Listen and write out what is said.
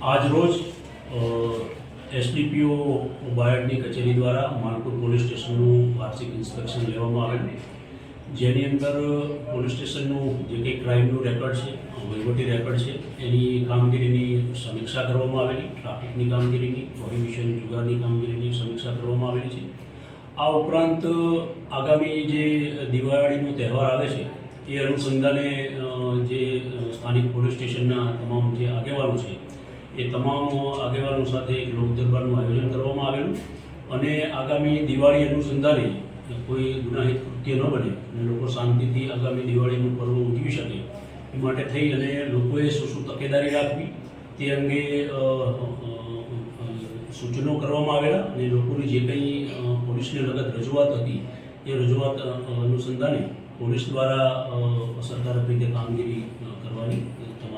આજરોજ એસડીપીઓ બાયડની કચેરી દ્વારા માલપુર પોલીસ સ્ટેશનનું વાર્ષિક ઇન્સ્પેક્શન લેવામાં આવેલું, જેની અંદર પોલીસ સ્ટેશનનું જે કંઈ ક્રાઇમનું રેકોર્ડ છે, વહીવટી રેકોર્ડ છે, એની કામગીરીની સમીક્ષા કરવામાં આવેલી, ટ્રાફિકની કામગીરીની, પ્રોહિબિશન જુગારની કામગીરીની સમીક્ષા કરવામાં આવેલી છે. આ ઉપરાંત આગામી જે દિવાળીનો તહેવાર આવે છે એ અનુસંધાને જે સ્થાનિક પોલીસ સ્ટેશનના તમામ જે આગેવાનો છે એ તમામ આગેવાનો સાથે એક લોક દરબારનું આયોજન કરવામાં આવેલું અને આગામી દિવાળી અનુસંધાને કોઈ ગુનાહિત કૃત્ય ન બને અને લોકો શાંતિથી આગામી દિવાળીનું પર્વ ઉજવી શકે એ માટે થઈ અને લોકોએ શું તકેદારી રાખવી તે અંગે સૂચનો કરવામાં આવેલા અને લોકોની જે કંઈ પોલીસને લગત રજૂઆત હતી એ રજૂઆત અનુસંધાને પોલીસ દ્વારા અસરકારક રીતે કામગીરી કરવાની તમામ